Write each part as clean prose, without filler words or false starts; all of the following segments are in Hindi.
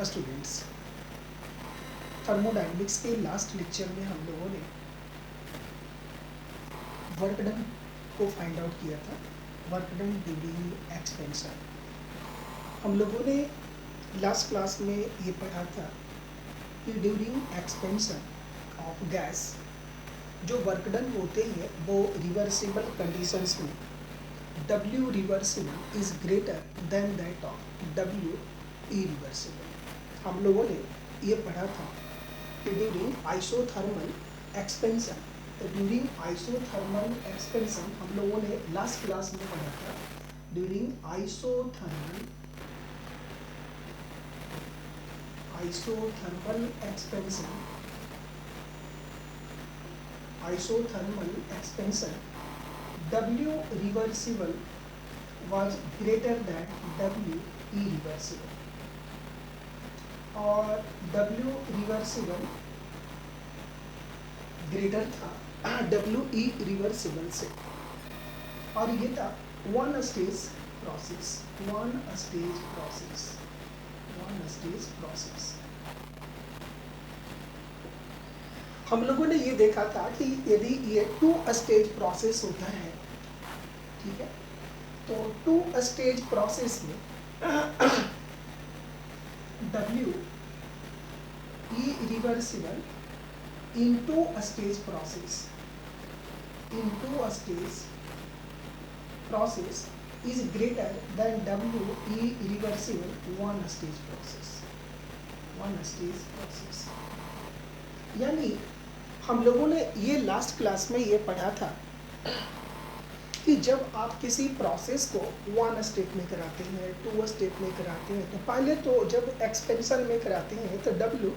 स्टूडेंट्स, थर्मोडायनेमिक्स के लास्ट लेक्चर में हम लोगों ने वर्क डन को फाइंड आउट किया था, वर्क डन ड्यूरिंग एक्सपेंशन। हम लोगों ने लास्ट क्लास में ये पढ़ा था कि ड्यूरिंग एक्सपेंशन ऑफ गैस जो वर्क डन होते हैं वो रिवर्सिबल कंडीशंस में W reversible is greater than that of W irreversible. हम लोगों ने ये पढ़ा था कि during isothermal expansion, during isothermal expansion हम लोगों ने लास्ट क्लास में पढ़ा था during isothermal expansion W reversible was greater than W irreversible और W reversible ग्रेटर था W irreversible से, और ये था वन स्टेज प्रोसेस। हम लोगों ने ये देखा था कि यदि ये टू स्टेज प्रोसेस होता है, ठीक है, तो टू स्टेज प्रोसेस में W irreversible in two stage process is greater than W irreversible one stage process। यानी हम लोगों ने ये लास्ट क्लास में ये पढ़ा था कि जब आप किसी प्रोसेस को वन स्टेप में कराते हैं, टू स्टेप में कराते हैं, तो पहले तो जब एक्सपेंशन में कराते हैं तो W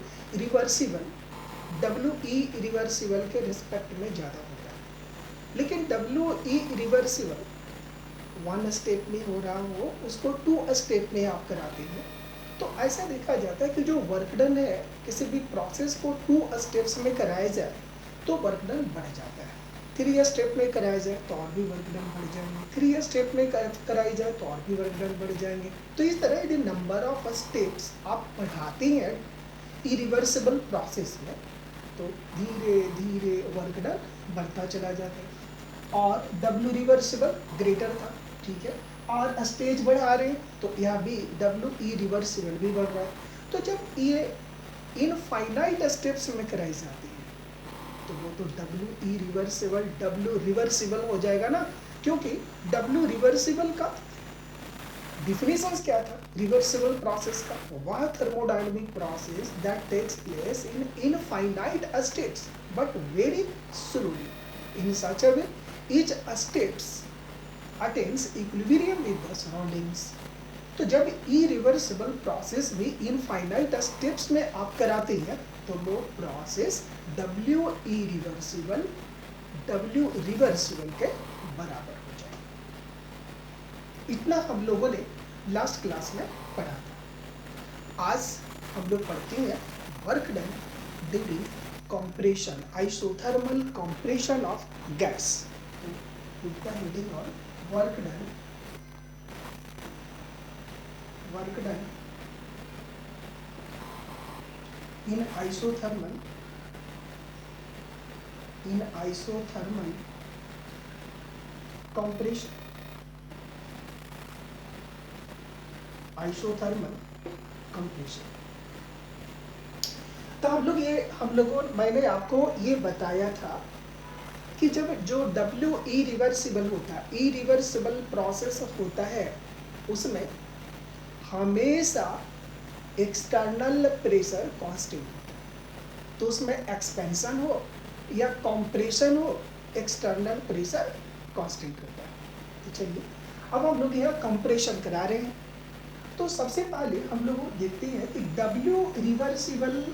E रिवर्सिबल के रिस्पेक्ट में ज़्यादा होता है, लेकिन W E reversible one step में हो रहा हो उसको टू स्टेप में आप कराते हैं, तो ऐसा देखा जाता है कि जो वर्क डन है किसी भी प्रोसेस को टू स्टेप्स में कराया जाए तो वर्क डन बढ़ जाता है, 3 स्टेप में कराया जाए तो और भी वर्क डन बढ़ जाएंगे, 3 स्टेप में कराई जाए तो और भी वर्क डन बढ़ जाएंगे। तो इस तरह यदि नंबर ऑफ स्टेप्स आप बढ़ाते हैं इरिवर्सिबल प्रोसेस में तो धीरे धीरे वर्क डन बढ़ता चला जाता है। और W रिवर्सिबल ग्रेटर था, ठीक है, और स्टेज बढ़ा रहे हैं तो यहाँ भी W इरिवर्सिबल भी बढ़ रहा है। तो जब ये इनफाइनाइट स्टेप्स में कराई जाती है तो वो तो W इरिवर्सिबल W रिवर्सिबल हो जाएगा ना, क्योंकि W रिवर्सिबल का डिफिनेशन क्या था रिवर्सिबल प्रोसेस का, वह thermodynamic process that takes place in infinite states but very slowly in such a way each states attains equilibrium with the surroundings. तो जब इरिवर्सिबल प्रोसेस भी इनफाइनाइट स्टेप्स में आप कराते हैं तो वो प्रोसेस W रिवर्सिबल के बराबर हो जाए। इतना हम लोगों ने लास्ट क्लास में पढ़ा था। आज हम लोग पढ़ते हैं work done during compression, isothermal compression of gas. Heading on work done in isothermal compression, तो मैंने आपको ये बताया था कि जब जो W इरिवर्सिबल होता है, इरिवर्सिबल प्रोसेस होता है उसमें हमेशा एक्सटर्नल प्रेशर कांस्टेंट होता है, तो उसमें एक्सपेंशन हो या कंप्रेशन हो एक्सटर्नल प्रेशर कांस्टेंट होता है। तो चलिए अब हम लोग यहाँ कंप्रेशन करा रहे हैं, तो सबसे पहले हम लोग देखते हैं कि W रिवर्सिबल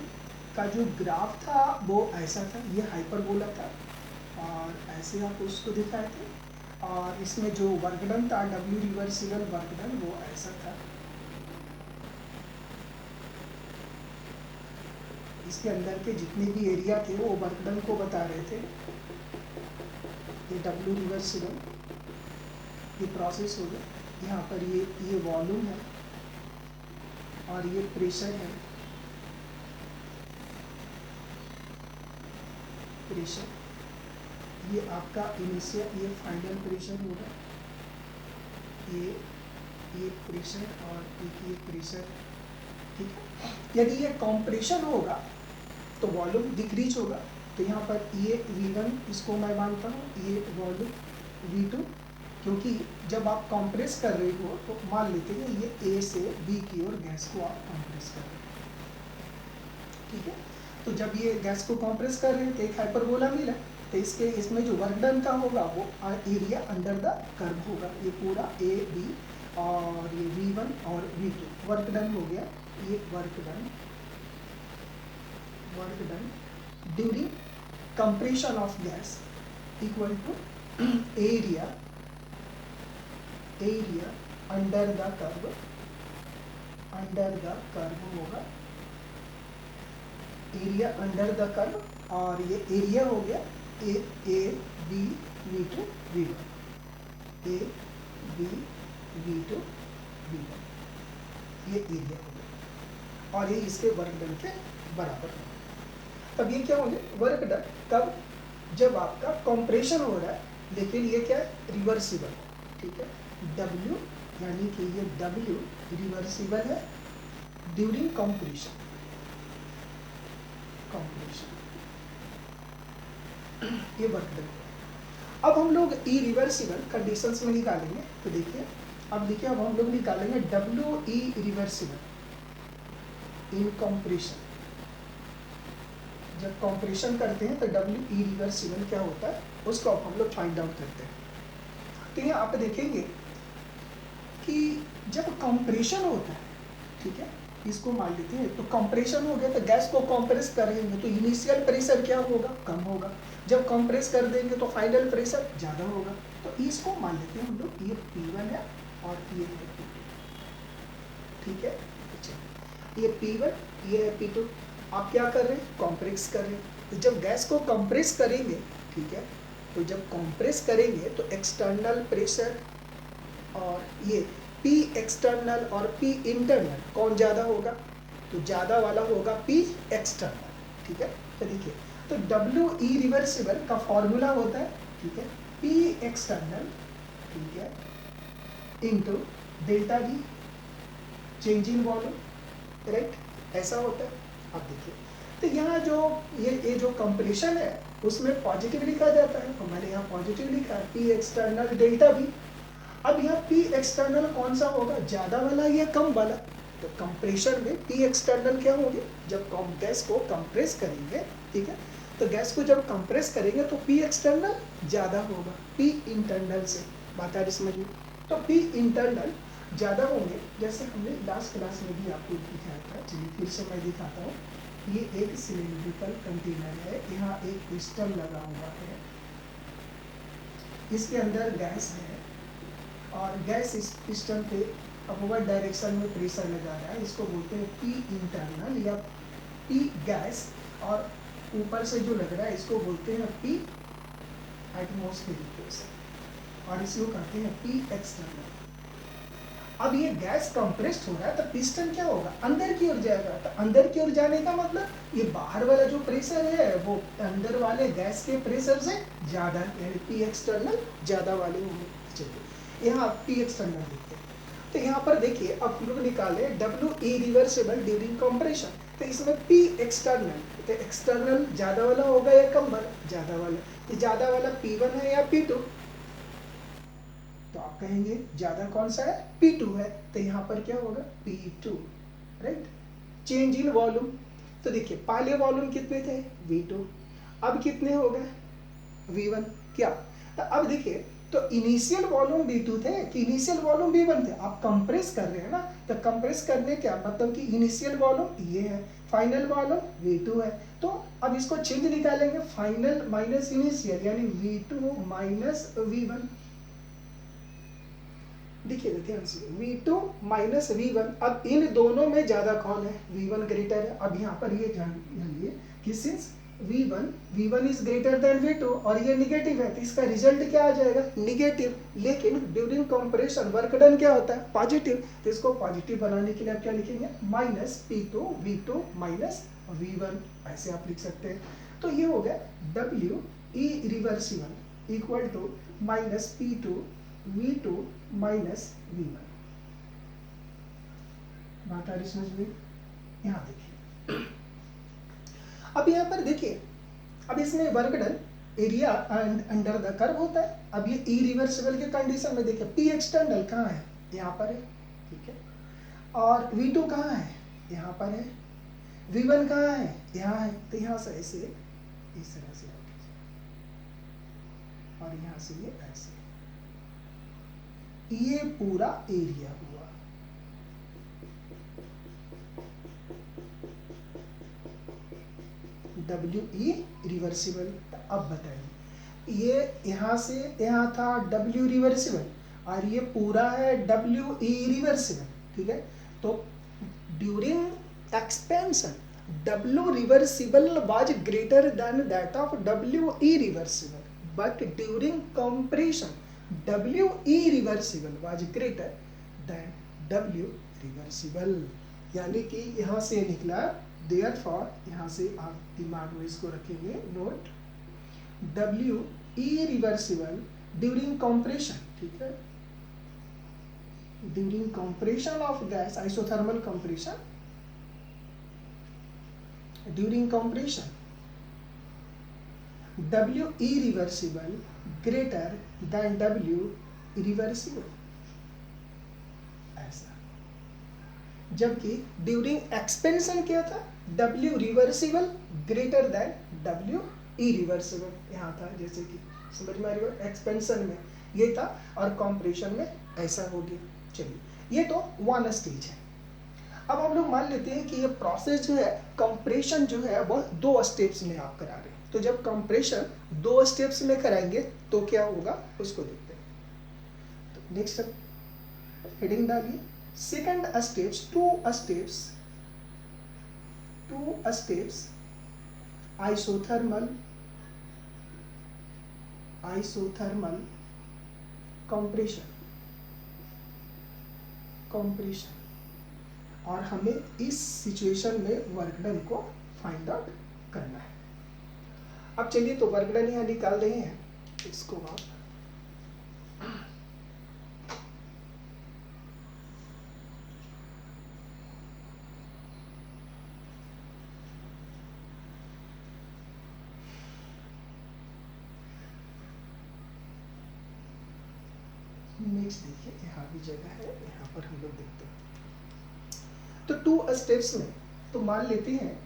का जो ग्राफ था वो ऐसा था, ये हाइपरबोला था और ऐसे आप उसको दिखाए थे, और इसमें जो वर्क डन था W रिवर्सिबल वर्क डन वो ऐसा था। इसके अंदर के जितने भी एरिया थे वो वर्क डन को बता रहे थे। ये W रिवर्सिबल ये प्रोसेस हो गया, यहाँ पर ये वॉल्यूम है और ये प्रेशर है, प्रेशर ये आपका इनिशियल, ये फाइनल प्रेशर होगा, ये प्रेशर और ये प्रेशर, ठीक है। यदि ये कॉम्प्रेशन होगा तो वॉल्यूम डिक्रीज होगा, तो यहाँ पर ये V1 इसको मैं मानता हूँ, ये वॉल्यूम V2, क्योंकि जब आप कंप्रेस कर रहे हो तो मान लेते हैं ये A से B की ओर गैस को आप कंप्रेस कर रहे हो, ठीक है। तो जब ये गैस को कंप्रेस कर रहे हैं तो एक हाइपरबोला मिला, तो इसमें जो वर्क डन का होगा वो एरिया अंडर द कर्व होगा, ये पूरा A B और ये V1 और V2 वर्क डन हो गया, ये work done during compression of gas equal to area under the curve होगा, एरिया अंडर द कर्व, और ये एरिया हो गया A B V2 V1, A B V2 V1, ये एरिया हो गया और ये इसके वर्क डन के बराबर होगा। तब ये क्या होंगे वर्क डन, कब जब आपका कंप्रेशन हो रहा है, लेकिन ये क्या है रिवर्सिबल, ठीक है। W यानी कि ये W रिवर्सिबल है ड्यूरिंग कंप्रेशन, ये वर्क डन। अब हम लोग इरिवर्सिबल कंडीशंस में निकालेंगे, तो देखिए अब अब हम लोग निकालेंगे W इरिवर्सिबल इन कंप्रेशन। जब कंप्रेशन करते हैं तो W इरिवर्सिबल क्या होता है उसको अब हम लोग फाइंड आउट करते हैं। तो यहाँ आप देखेंगे कि जब कंप्रेशन होता है, ठीक है, इसको मान लेते हैं, तो कंप्रेशन हो गया तो गैस को कंप्रेस करेंगे तो इनिशियल प्रेशर क्या होगा, कम होगा, जब कंप्रेस कर देंगे तो फाइनल प्रेशर ज़्यादा होगा। तो इसको मान लेते हैं हम लोग, ये P1 है और ये है P2, ठीक है। ये P1 ये है P2, आप क्या कर रहे हैं कंप्रेस कर रहे हैं। तो जब गैस को कंप्रेस करेंगे, ठीक है, तो जब कंप्रेस करेंगे तो एक्सटर्नल प्रेशर और ये P एक्सटर्नल और P इंटरनल कौन ज़्यादा होगा, तो ज़्यादा वाला होगा P एक्सटर्नल, ठीक है। तो देखिए तो W इरिवर्सिबल का फॉर्मूला होता है, ठीक है, P एक्सटर्नल, ठीक है, into delta V change in volume, right, ऐसा होता है। अब देखिए तो यहाँ जो ये जो कंप्रेशन है उसमें पॉजिटिव लिखा जाता है, तो मैंने यहाँ पॉजिटिव लिखा है P एक्सटर्नल डेल्टा V। अब यहाँ P एक्सटर्नल कौन सा होगा, ज़्यादा वाला या कम वाला, तो कंप्रेशन में P एक्सटर्नल क्या होंगे, जब गैस को कंप्रेस करेंगे, ठीक है, तो गैस को जब कंप्रेस करेंगे तो P एक्सटर्नल ज़्यादा होगा P इंटरनल से, बात आ रही समझ में। तो P इंटरनल ज़्यादा होंगे, जैसे हमने लास्ट क्लास में भी आपको दिखाया था, चलिए फिर से मैं दिखाता हूँ। ये एक सिलिंड्रिकल कंटेनर है, यहाँ एक पिस्टन लगा हुआ है, इसके अंदर गैस है और गैस इस पिस्टन पे अपवर्ड डायरेक्शन में प्रेशर लगा रहा है, इसको बोलते हैं P इंटरनल या P गैस, और ऊपर से जो लग रहा है इसको बोलते हैं P एटमॉस्फेरिक प्रेशर, और इसको कहते हैं P एक्सटर्नल। अब ये गैस कंप्रेस्ड हो रहा है तो पिस्टन क्या होगा, अंदर की ओर जाएगा, तो अंदर की ओर जाने का मतलब ये बाहर वाला जो प्रेशर है वो अंदर वाले गैस के प्रेशर से ज़्यादा, यानी P एक्सटर्नल ज़्यादा वाले होंगे। चलिए यहाँ P एक्सटर्नल देखते हैं, तो यहाँ पर देखिए अब हम लोग निकाले W इरिवर्सिबल ड्यूरिंग कंप्रेशन, तो इसमें P एक्सटर्नल, तो एक्सटर्नल ज़्यादा वाला होगा या कम वाला, ज़्यादा वाला, तो ज़्यादा वाला P1 है या P2, तो आप कहेंगे ज़्यादा कौन सा है, P2 है, तो यहाँ पर क्या होगा P2, right. Change in volume, तो देखिए पहले वॉल्यूम कितने थे V2, अब कितने हो गए V1, क्या, तो अब देखिए तो इनिशियल वॉल्यूम V2 थे कि इनिशियल वॉल्यूम V1 थे, आप कंप्रेस कर रहे हैं ना, तो कंप्रेस करने क्या मतलब कि इनिशियल वॉल्यूम ये है, फाइनल वॉल्यूम V2 है, तो अब इसको चेंज निकालेंगे, फाइनल माइनस इनिशियल यानी V2 माइनस V1। देखिए ध्यान से V2 माइनस V1, अब इन दोनों में ज़्यादा कौन है, V1 ग्रेटर है। अब यहाँ पर ये जान लीजिए कि since V1 is greater than V2 और ये निगेटिव है तो इसका रिजल्ट क्या आ जाएगा, निगेटिव। लेकिन ड्यूरिंग कंप्रेशन वर्क डन क्या होता है, पॉजिटिव। तो इसको पॉजिटिव बनाने के लिए आप क्या लिखेंगे, minus P2 V2 minus V1, ऐसे आप लिख सकते हैं। तो ये हो गया W irreversible equal to minus P2 V2 minus V1। बात आ रही समझ में? यहाँ देखिए, अब यहाँ पर देखिए, अब इसमें work done area and under the curve होता है। अब ये इरिवर्सिबल के कंडीशन में देखिए, P एक्सटर्नल कहाँ है, यहाँ पर है, ठीक है, और V2 कहाँ है, यहाँ पर है, V1 कहाँ है, यहाँ है। तो यहाँ से ऐसे इस तरह से और यहाँ से ये ऐसे, ये पूरा एरिया हुआ। W reversible. अब बताइए, ये यहाँ से यहाँ था W रिवर्सिबल और ये पूरा है W रिवर्सिबल, ठीक है। तो during expansion W reversible was greater than that of W reversible, but during compression W reversible was greater than W reversible. यानी कि यहाँ से निकला, देयरफॉर यहाँ से आप दिमाग में इसको रखेंगे note, W irreversible during compression, ठीक है, during compression of gas, isothermal compression, during compression W irreversible greater than W reversible, ऐसा। जबकि ड्यूरिंग एक्सपेंशन क्या था, W reversible greater than W irreversible, यहाँ था, जैसे कि समझ में आ रही है, एक्सपेंशन में ये था और कंप्रेशन में ऐसा हो गया। चलिए, ये तो वन स्टेज है। अब हम लोग मान लेते हैं कि ये प्रोसेस जो है, कंप्रेशन जो है वह 2 स्टेप्स में आप करा रहे हैं। तो जब कंप्रेशन 2 स्टेप्स में कराएंगे तो क्या होगा उसको देखते हैं। तो नेक्स्ट हेडिंग डालिए, second steps, 2 steps isothermal compression, और हमें इस सिचुएशन में वर्क डन को फाइंड आउट करना है। अब चलिए, तो वर्क डन यहाँ निकाल रहे हैं, इसको आप नेक्स्ट देखिए, यहाँ भी जगह है, यहाँ पर हम लोग देखते हैं। तो 2 स्टेप्स में तो मान लेते हैं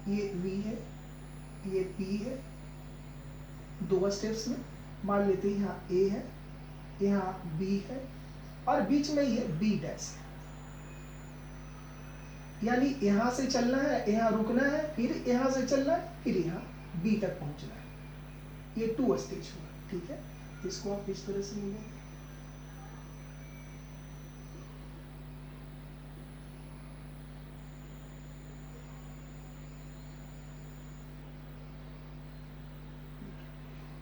ये V है, ये P है। 2 स्टेप्स में मान लेते हैं यहाँ A है, यहाँ B है और बीच में ये B डैश है। यानी यहाँ से चलना है, यहाँ रुकना है, फिर यहाँ से चलना है, फिर यहाँ B तक पहुँचना है। ये 2 स्टेज हुआ, ठीक है। इसको आप इस तरह से लेंगे,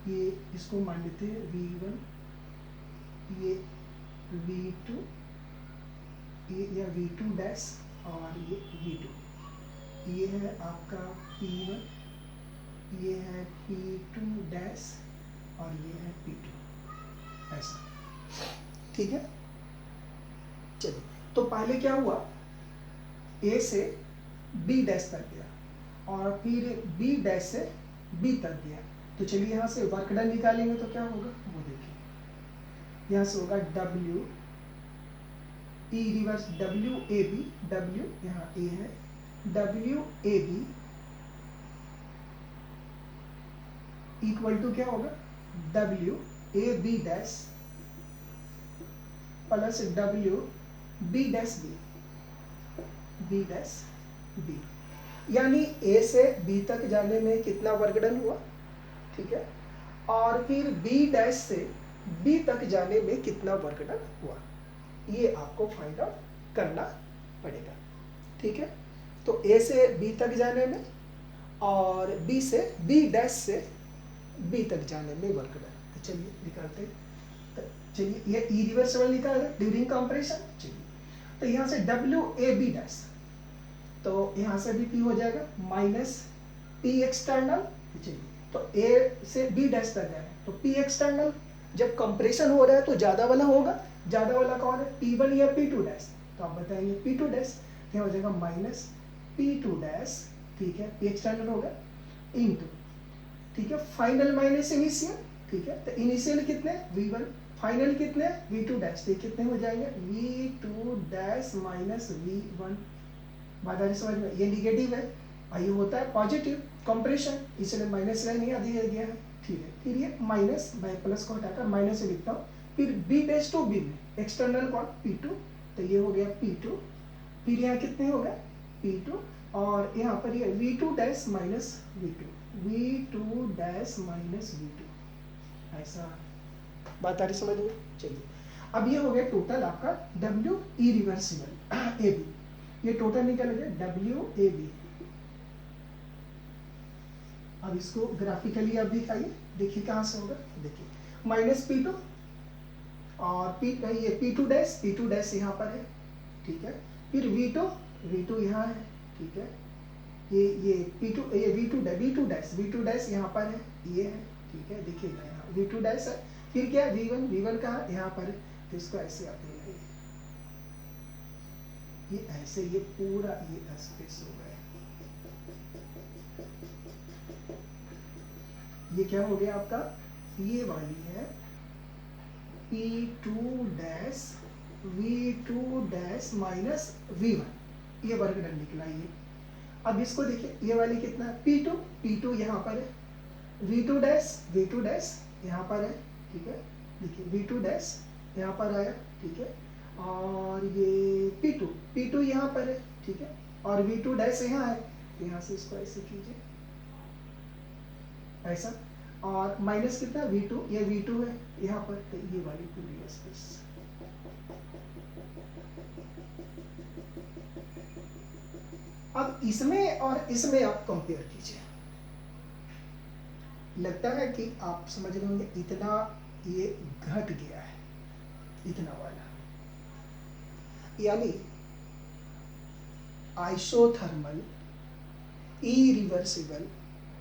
ये इसको मान लेते हैं V1, ये V2, ये या V2 डैश और ये V2, ये है आपका P1, ये है P2 डैश और ये है P2, ऐसा, ठीक है। चलिए, तो पहले क्या हुआ, A से B डैश तक गया और फिर B डैश से B तक गया। तो चलिए यहाँ से वर्क डन निकालेंगे तो क्या होगा वो देखिए, यहाँ से होगा W E reverse W A B, W यहाँ A है, W A B equal to क्या होगा, W A B dash plus W B dash B dash B, यानी A से B तक जाने में कितना वर्क डन हुआ, ठीक है, और फिर B डैश से B तक जाने में कितना वर्क डन हुआ, ये आपको फाइंड आउट करना पड़ेगा। ठीक है। तो ए से बी तक जाने में और बी डैश से बी तक जाने में वर्क डन। तो चलिए निकालते हैं। तो चलिए ये इरिवर्सिबल निकाल रहे ड्यूरिंग कंप्रेशन। चलिए तो यहाँ से डब्ल्यू ए बी डैश, तो यहाँ से भी पी हो जाएगा माइनस पी एक्सटर्नल। चलिए तो ए से बी डैश तक है तो पी एक्सटर्नल, जब कंप्रेशन हो रहा है तो ज़्यादा वाला होगा, ज़्यादा वाला कौन है, पी वन या पी टू डैश, तो आप बताएंगे पी टू डैश। यहाँ हो जाएगा माइनस पी टू डैश, ठीक है, पी एक्सटर्नल होगा इनटू, ठीक है, फाइनल माइनस इनिशियल, ठीक है, तो इनिशियल कितने V1, फाइनल कितने V2 डैश, तो कितने हो जाएंगे V2 डैश माइनस V1। बात आ रही समझ में, ये निगेटिव है और ये होता है पॉजिटिव कंप्रेशन, इसलिए माइनस लाइन यहाँ दिया गया है, ठीक है। फिर ये माइनस बाय प्लस को हटाकर माइनस से लिखता हूँ, फिर B डैश टू बी में एक्सटर्नल कौन P2, तो ये हो गया P2, फिर यहाँ कितने हो गए P2 और यहाँ पर ये V2 dash minus V2 dash minus V2, ऐसा बात आ रही समझ में। चलिए अब ये हो गया टोटल आपका W इरिवर्सिबल ए बी, ये टोटल निकल गया W ए बी। अब इसको ग्राफिकली आप दिखाइए, देखिए कहाँ से होगा, देखिए माइनस P2 और ये P2 डैश यहाँ पर है, ठीक है, फिर V2 यहाँ है, ठीक है, ये P2 ये V2 डैश यहाँ पर है, ये है, ठीक है, देखिएगा यहाँ V2 डैश है, फिर क्या V1 कहाँ यहाँ पर है, तो इसको ऐसे आप ले आइए, ये ऐसे ये पूरा ये स्पेस हो गया, ये क्या हो गया आपका, ये वाली है P2 dash V2 dash minus V1, ये वर्क डन निकला ये। अब इसको देखिए ये वाली कितना है P2 यहाँ पर है, V2 डैश यहाँ पर है, ठीक है, देखिए V2 डैश यहाँ पर आया, ठीक है, और ये P2 यहाँ पर है, ठीक है, और V2 डैश यहाँ है, यहाँ से इसको ऐसे कीजिए ऐसा, और माइनस कितना V2, ये V2 है यहाँ पर, तो ये वाली पूरी स्पेस। अब इसमें और इसमें आप कंपेयर कीजिए, लगता है कि आप समझ रहे होंगे इतना ये घट गया है, इतना वाला, यानी आइसोथर्मल इरिवर्सिबल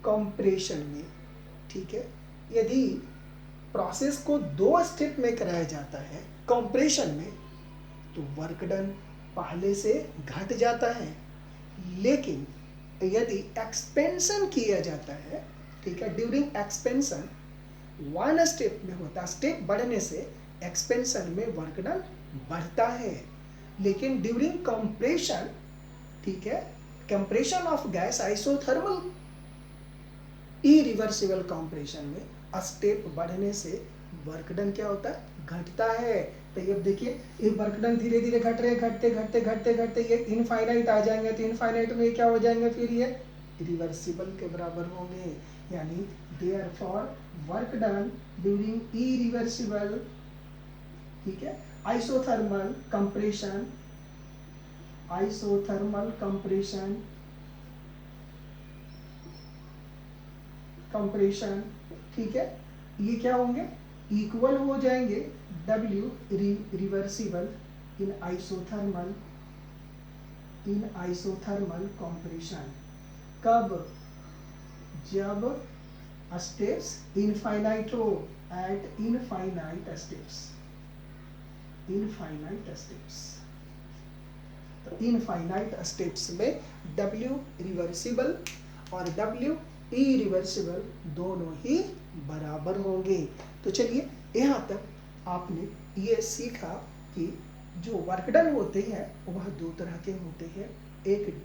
कंप्रेशन में, ठीक है, यदि प्रोसेस को 2 स्टेप में कराया जाता है कंप्रेशन में, तो वर्क डन पहले से घट जाता है, लेकिन यदि एक्सपेंशन किया जाता है, ठीक है, ड्यूरिंग एक्सपेंशन 1 स्टेप में होता है, स्टेप बढ़ने से एक्सपेंशन में वर्क डन बढ़ता है, लेकिन ड्यूरिंग कंप्रेशन, ठीक है, compression of gas isothermal irreversible compression में स्टेप बढ़ने से वर्क डन क्या होता है, घटता है। तो ये देखिए ये वर्क डन धीरे धीरे घट रहे, घटते ये इनफाइनाइट आ जाएंगे, तो इनफाइनाइट में क्या हो जाएंगे, फिर ये रिवर्सिबल के बराबर होंगे, यानी therefore work done during irreversible, ठीक है, आइसोथर्मल कंप्रेशन, ठीक है, ये क्या होंगे, इक्वल हो जाएंगे W reversible in isothermal compression. कब, जब स्टेप्स इनफाइनाइट हो, एट इनफाइनाइट स्टेप्स, तो इनफाइनाइट स्टेप्स में W रिवर्सिबल और W इरिवर्सिबल दोनों ही बराबर होंगे। तो चलिए यहाँ तक आपने ये सीखा कि जो वर्क डन होते हैं वह 2 तरह के होते हैं, एक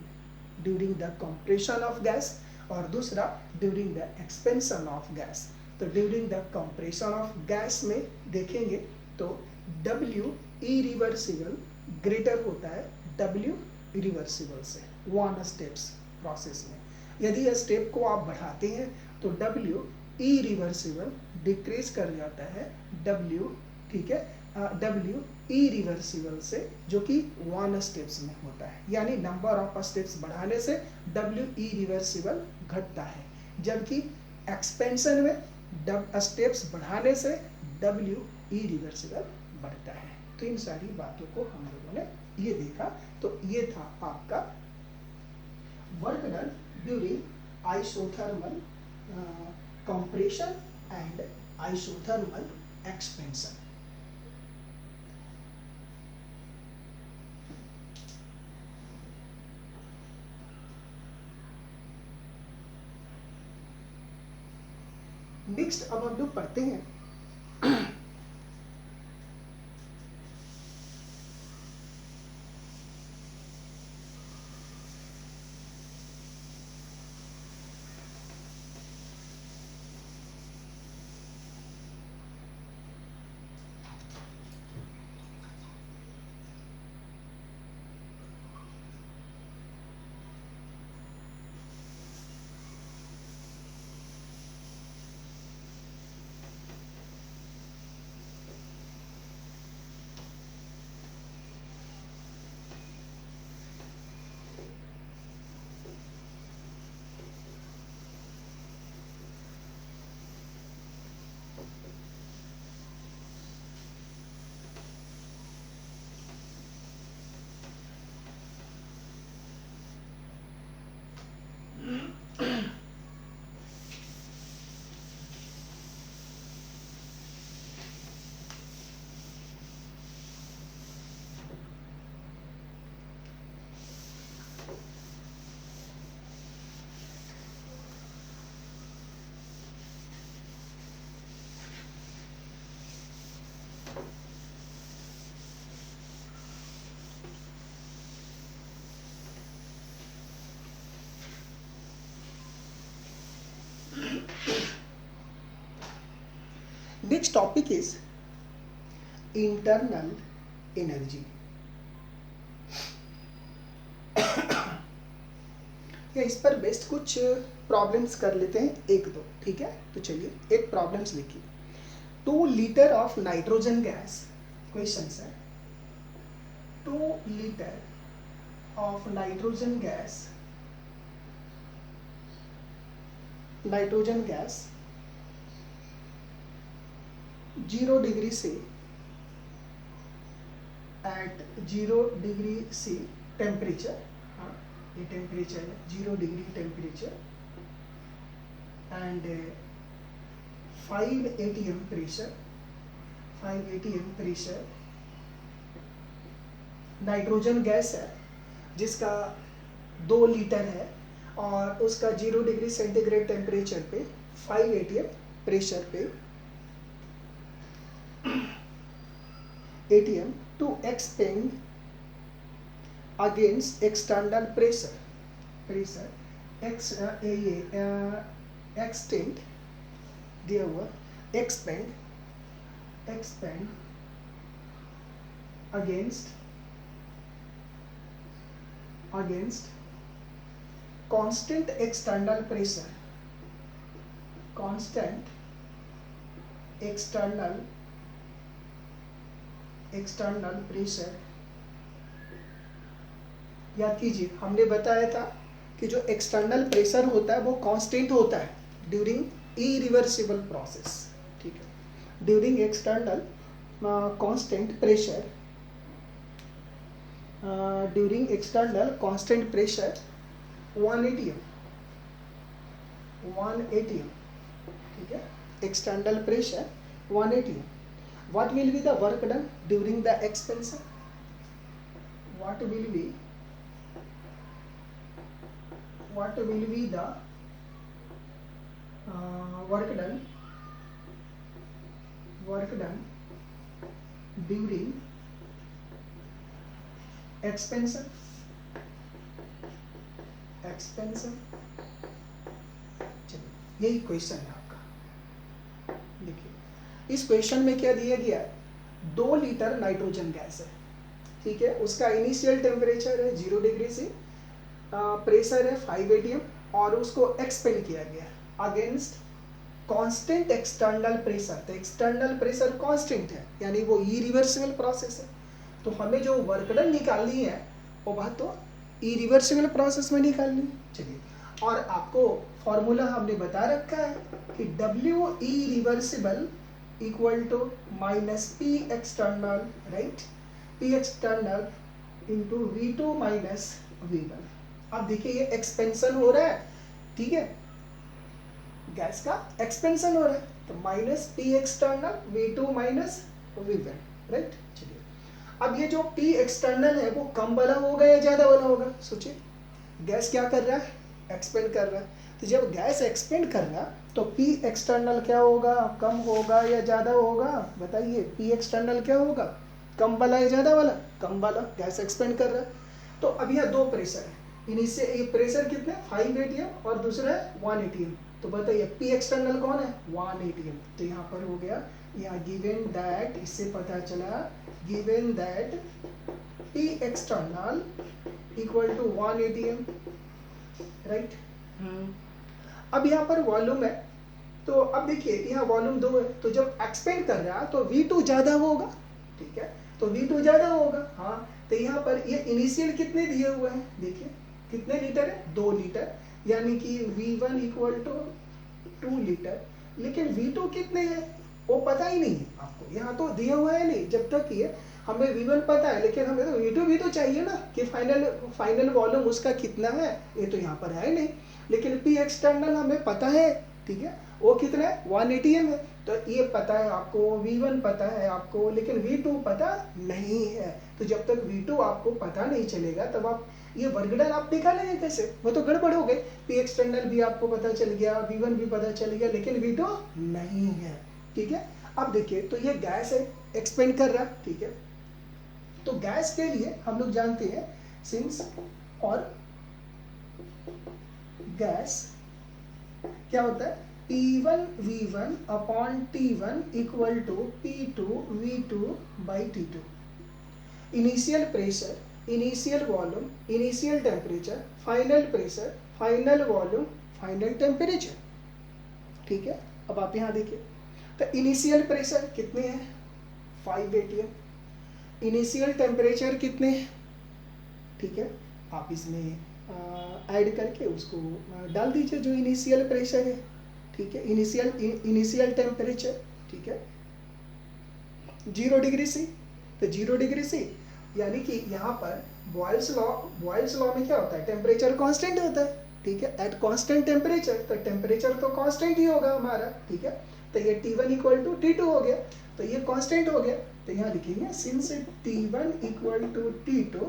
during the compression of gas और दूसरा during the expansion of gas. तो during the compression of gas में देखेंगे तो W इरिवर्सिबल ग्रेटर होता है W रिवर्सिबल से 1 स्टेप्स प्रोसेस में। यदि स्टेप को आप बढ़ाते हैं तो W इरिवर्सिबल डिक्रीज कर जाता है W, ठीक है, W इरिवर्सिबल से, जो कि 1 स्टेप्स में होता है, यानी नंबर ऑफ स्टेप्स बढ़ाने से W इरिवर्सिबल घटता है, जबकि एक्सपेंशन में स्टेप्स बढ़ाने से W इरिवर्सिबल बढ़ता है। तो इन सारी बातों को हम लोगों ने ये देखा। तो ये था आपका work done during isothermal compression and isothermal expansion. Next अब हम लोग पढ़ते हैं next topic is internal energy. या इस पर बेस्ड कुछ प्रॉब्लम्स कर लेते हैं, एक दो, ठीक है। तो चलिए एक प्रॉब्लम्स लिखिए। 2 litre of nitrogen gas, question है 2 litre of nitrogen gas, nitrogen gas 0 degree से एट 0 डिग्री सी टेम्परेचर, हाँ ये टेम्परेचर है 0 degree temperature and 5 atm pressure, 5 atm pressure nitrogen gas है जिसका 2 लीटर है और उसका 0 डिग्री सेंटीग्रेड टेम्परेचर पे 5 atm प्रेशर पे ATM to expand against external pressure, extend their expand against constant external pressure, constant external pressure. याद कीजिए हमने बताया था कि जो एक्सटर्नल प्रेशर होता है वो कांस्टेंट होता है ड्यूरिंग इरिवर्सिबल प्रोसेस, ठीक है। During external constant pressure, during external constant pressure 1 atm, ठीक है। External pressure 1 atm। What will be the work done during the expansion? What will be the work done during expansion? चलिए यही क्वेश्चन है आपका। देखिए इस क्वेश्चन में क्या दिया गया है, 2 लीटर नाइट्रोजन गैस है, ठीक है। उसका इनिशियल टेम्परेचर है 0 डिग्री से, प्रेशर है 5 atm और उसको एक्सपेंड किया गया अगेंस्ट कांस्टेंट एक्सटर्नल प्रेशर। तो एक्सटर्नल प्रेशर कांस्टेंट है यानी वो इरिवर्सिबल प्रोसेस है। तो हमें जो वर्क डन निकालनी है वो बात तो इरिवर्सिबल प्रोसेस में निकालनी है। चलिए, और आपको फॉर्मूला हमने बता रखा है कि W irreversible equal to minus P external, right, P external into V2 minus V1। अब देखिए ये एक्सपेंशन हो रहा है, ठीक है, गैस का एक्सपेंशन हो रहा है, तो minus P external V2 minus V1, right. चलिए, अब ये जो P एक्सटर्नल है वो कम वाला होगा या ज़्यादा वाला होगा? सोचिए, गैस क्या कर रहा है? एक्सपेंड कर रहा है। तो जब गैस एक्सपेंड कर रहा तो P एक्सटर्नल क्या होगा? कम होगा या ज़्यादा होगा? बताइए, P एक्सटर्नल क्या होगा? कम वाला या ज़्यादा वाला? कम वाला, गैस एक्सपेंड कर रहा है। तो अब यह दो प्रेशर है, इनसे एक प्रेशर कितने 5 atm और दूसरा है 1 atm। तो बताइए P एक्सटर्नल कौन है? 1 atm। तो यहाँ पर हो गया, यहाँ गिवन दैट, इससे पता चला given that P external equal to 1 atm, right. अब यहाँ पर वॉल्यूम है, तो अब देखिए यहाँ वॉल्यूम 2 है, तो जब एक्सपेंड कर रहा तो V2 ज़्यादा होगा, ठीक है, तो V2 ज़्यादा होगा। हाँ, तो यहाँ पर ये इनिशियल कितने दिए हुए हैं? देखिए कितने लीटर है? 2 लीटर, यानी कि V1 इक्वल टू 2 लीटर। लेकिन V2 कितने हैं वो पता ही नहीं है आपको, यहाँ तो दिया हुआ है नहीं। जब तक ये हमें V1 पता है, लेकिन हमें तो V2 भी तो चाहिए ना, कि फाइनल वॉल्यूम उसका कितना है, ये तो यहाँ पर है नहीं। लेकिन P एक्सटर्नल हमें पता है, ठीक है, वो कितना है? 1 atm है। तो ये पता है आपको, V1 पता है आपको, लेकिन V2 पता नहीं है। तो जब तक V2 आपको पता नहीं चलेगा तब आप ये वर्क डन आप निकालेंगे कैसे? वो तो गड़बड़ हो गई। P एक्सटर्नल भी आपको पता चल गया, V1 भी पता चल गया, लेकिन V2 नहीं है, ठीक है। अब देखिए, तो ये गैस है, एक्सपेंड कर रहा, ठीक है। तो गैस के लिए हम लोग जानते हैं, सिंस और गैस क्या होता है? P1 V1 upon T1 equal to P2 V2 by T2। Initial pressure, initial volume, initial temperature, final pressure, final volume, final temperature, ठीक है। अब आप यहाँ देखिए, तो इनिशियल प्रेशर कितने हैं? 5 atm। इनिशियल टेम्परेचर कितने हैं? ठीक है, आप इसमें ऐड करके उसको डाल दीजिए जो इनिशियल प्रेशर है, ठीक है, इनिशियल टेम्परेचर, ठीक है, 0 डिग्री सी। तो 0 डिग्री सी यानी कि यहाँ पर बॉयल्स लॉ में क्या होता है? टेम्परेचर कांस्टेंट होता है, ठीक है, एट कांस्टेंट टेम्परेचर, तो टेम्परेचर तो कांस्टेंट ही होगा हमारा, ठीक है। तो ये T1 इक्वल टू T2 हो गया, तो ये कांस्टेंट हो गया। तो यहाँ लिखेंगे since T1 equal to T2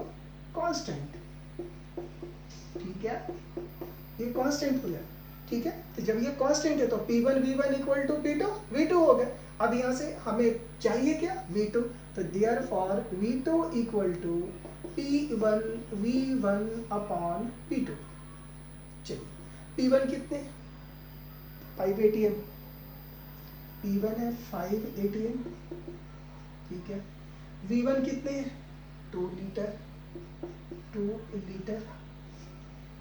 constant, ठीक है, ये कांस्टेंट हो गया, ठीक है। तो जब ये कांस्टेंट है तो P1 V1 equal to P2 V2 हो गया। अब यहाँ से हमें चाहिए क्या? V2। तो therefore V2 equal to P1 V1 upon P2। चलिए, P1 कितने? 5 atm। P1 है 5 atm, ठीक है। V1 कितने हैं? 2 लीटर, 2 लीटर।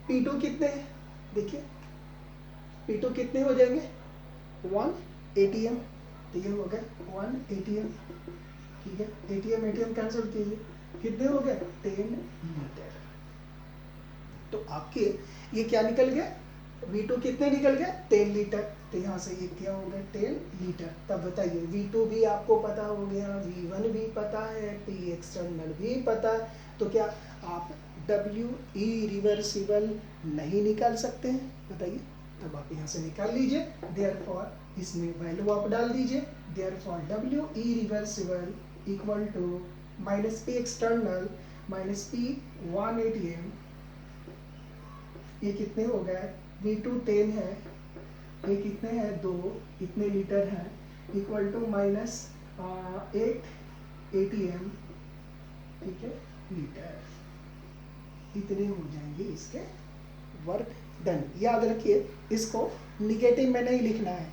P2 कितने हैं? देखिए P2 कितने हो जाएंगे? 1 atm। तो ये हो गया 1 atm, ठीक है। atm कैंसिल कीजिए, कितने हो गए? 10 लीटर। तो आपके ये क्या निकल गया? V2 कितने निकल गए? 10 लीटर। तो यहाँ से ये क्या हो गया? 10 लीटर। तब बताइए, V2 भी आपको पता हो गया, V1 भी पता है, P एक्सटर्नल भी पता है, तो क्या आप W इरिवर्सिबल नहीं निकाल सकते हैं? बताइए। तब आप यहाँ से निकाल लीजिए, देयरफॉर इसमें वैल्यू आप डाल दीजिए, therefore W irreversible equal to minus P external minus P 1 atm। ये कितने हो गए? V2 10 है, ये कितने हैं? 2, इतने लीटर हैं, इक्वल टू माइनस 8 atm, ठीक है, लीटर। इतने हो जाएंगे इसके वर्क डन। याद रखिए, इसको निगेटिव में नहीं लिखना है।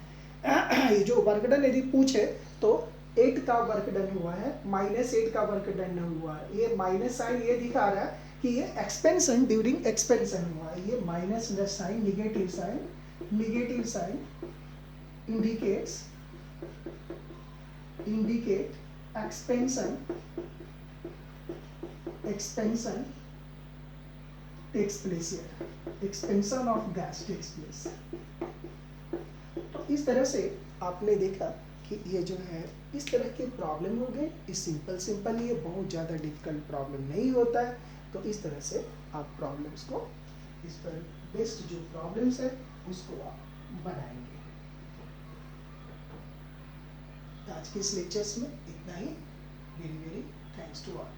ये जो वर्क डन यदि पूछे तो 8 का वर्क डन हुआ है, -8 का वर्क डन हुआ है। ये माइनस साइन ये दिखा रहा है कि ये एक्सपेंशन ड्यूरिंग एक्सपेंशन हुआ है। ये minus sign, negative sign indicate expansion expansion takes place here, expansion of gas takes place। तो इस तरह से आपने देखा कि ये जो है इस तरह के प्रॉब्लम हो गए, इस सिंपल ये बहुत ज़्यादा डिफिकल्ट प्रॉब्लम नहीं होता है। तो इस तरह से आप प्रॉब्लम्स को, इस पर बेस्ड जो प्रॉब्लम्स है उसको आप बनाएंगे। आज के इस लेक्चर्स में इतना ही। Very very thanks to all.